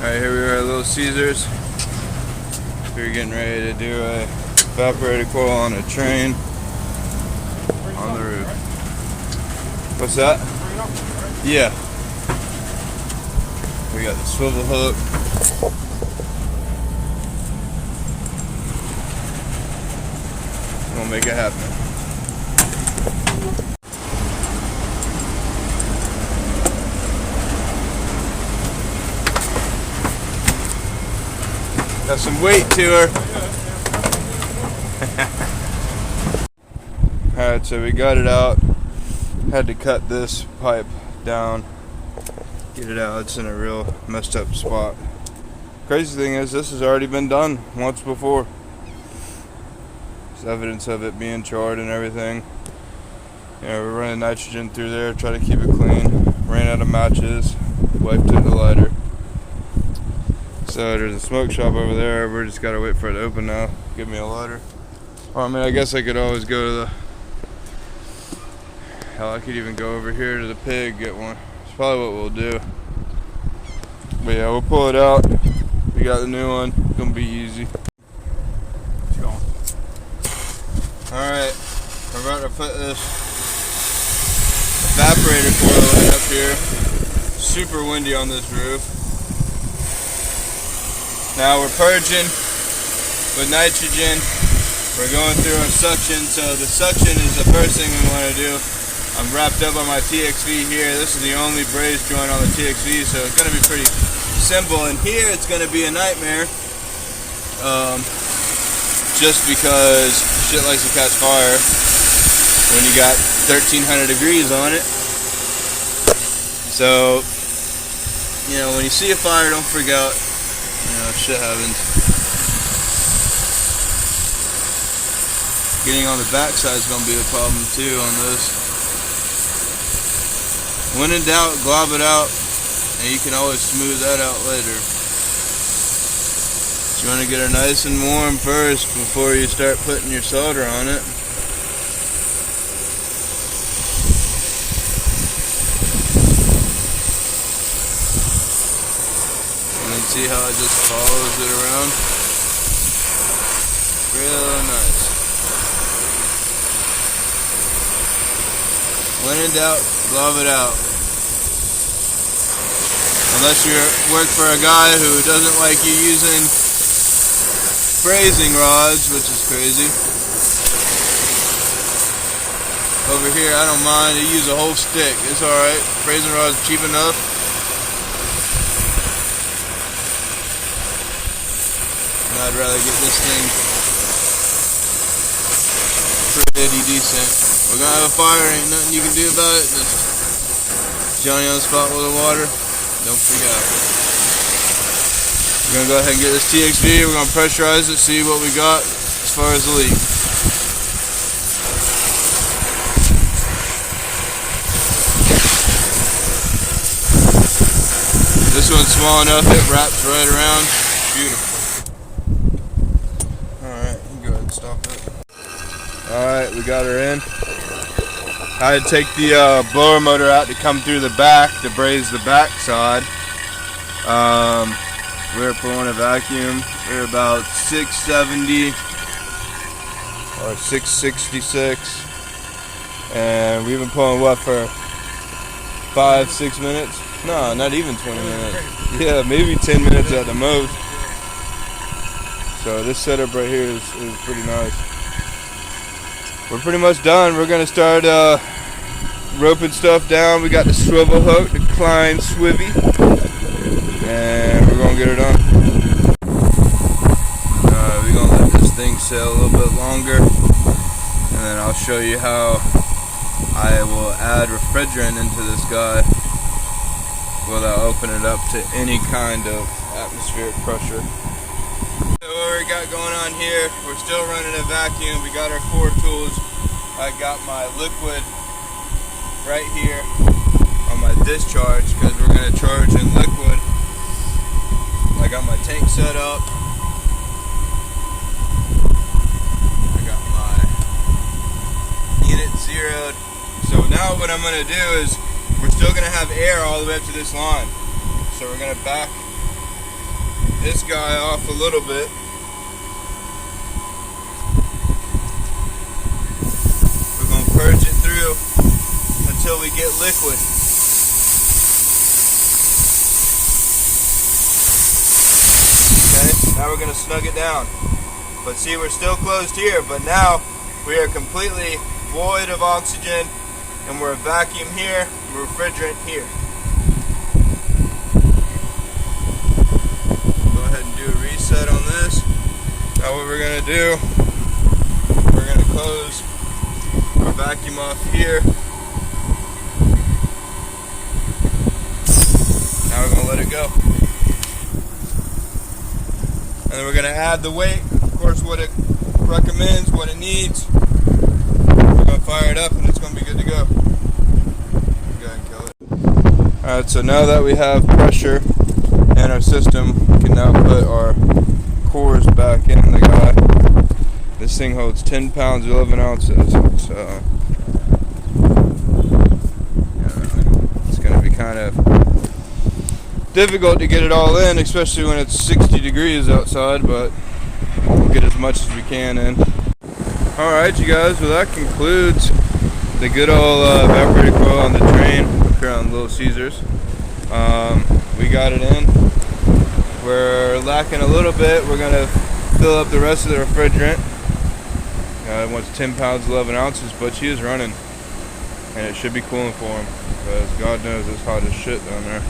Alright, here we are at Little Caesars. We're getting ready to do a evaporator coil on a trane on the roof. What's that? Yeah. We got the swivel hook. We'll make it happen. Got some weight to her. Alright, so we got it out. Had to cut this pipe down. Get it out. It's in a real messed up spot. Crazy thing is, this has already been done once before. There's evidence of it being charred and everything. You know, we're running nitrogen through there, try to keep it clean. Ran out of matches. Wife took the lighter. So there's a smoke shop over there. We're just gotta wait for it to open now. Give me a lighter. Or I mean, I guess I could always go to the... Hell, I could even go over here to the pig, get one. It's probably what we'll do. But yeah, we'll pull it out. We got the new one. It's gonna be easy. It's going. Alright, we're about to put this evaporator coil in up here. Super windy on this roof. Now we're purging with nitrogen. We're going through a suction, so the suction is the first thing we want to do. I'm wrapped up on my TXV here. This is the only braze joint on the TXV, so it's going to be pretty simple. And here it's going to be a nightmare, just because shit likes to catch fire when you got 1300 degrees on it. So, you know, when you see a fire, don't freak out. You know, shit happens. Getting on the backside is going to be a problem too on this. When in doubt, glob it out, and you can always smooth that out later. You want to get her nice and warm first before you start putting your solder on it. See how it just follows it around? Real nice. When in doubt, glove it out. Unless you work for a guy who doesn't like you using brazing rods, which is crazy. Over here, I don't mind. You use a whole stick. It's alright. Brazing rod's cheap enough. I'd rather get this thing pretty decent. We're gonna have a fire, ain't nothing you can do about it. Just Johnny on the spot with the water. Don't freak out. We're gonna go ahead and get this TXV. We're gonna pressurize it, see what we got as far as the leak. This one's small enough, it wraps right around. Beautiful. Alright, we got her in. I had to take the blower motor out to come through the back to braze the back side. We were pulling a vacuum. We were about 670 or 666. And we've been pulling what for 5-6 minutes? No, not even 20 minutes. Yeah, maybe 10 minutes at the most. So this setup right here is pretty nice. We're pretty much done. We're going to start roping stuff down. We got the swivel hook, the Klein Swivy, and we're going to get her done. We're going to let this thing sail a little bit longer, and then I'll show you how I will add refrigerant into this guy without opening it up to any kind of atmospheric pressure. What we got going on here, we're still running a vacuum. We got our 4 tools. I got my liquid right here on my discharge because we're going to charge in liquid. I got my tank set up. I got my unit zeroed. So now what I'm going to do is we're still going to have air all the way up to this line. So we're going to back this guy off a little bit. We're going to purge it through until we get liquid. Okay, now we're going to snug it down. But see, we're still closed here, but now we are completely void of oxygen, and we're a vacuum here, refrigerant here. Go ahead and do a reset on this. Now what we're going to do, we're going to close our vacuum off here. Now we're going to let it go. And then we're going to add the weight, of course what it recommends, what it needs. We're going to fire it up and it's going to be good to go. Go ahead and kill it. Alright, so now that we have pressure in our system, we can now put our cores back in the guy. This thing holds 10 pounds, 11 ounces. So, it's going to be kind of difficult to get it all in, especially when it's 60 degrees outside, but we'll get as much as we can in. Alright, you guys, well that concludes the good old evaporator coil on the trane here on Little Caesars. We got it in. We're lacking a little bit. We're going to fill up the rest of the refrigerant. It wants 10 pounds, 11 ounces, but she is running. And it should be cooling for him, because God knows it's hot as shit down there.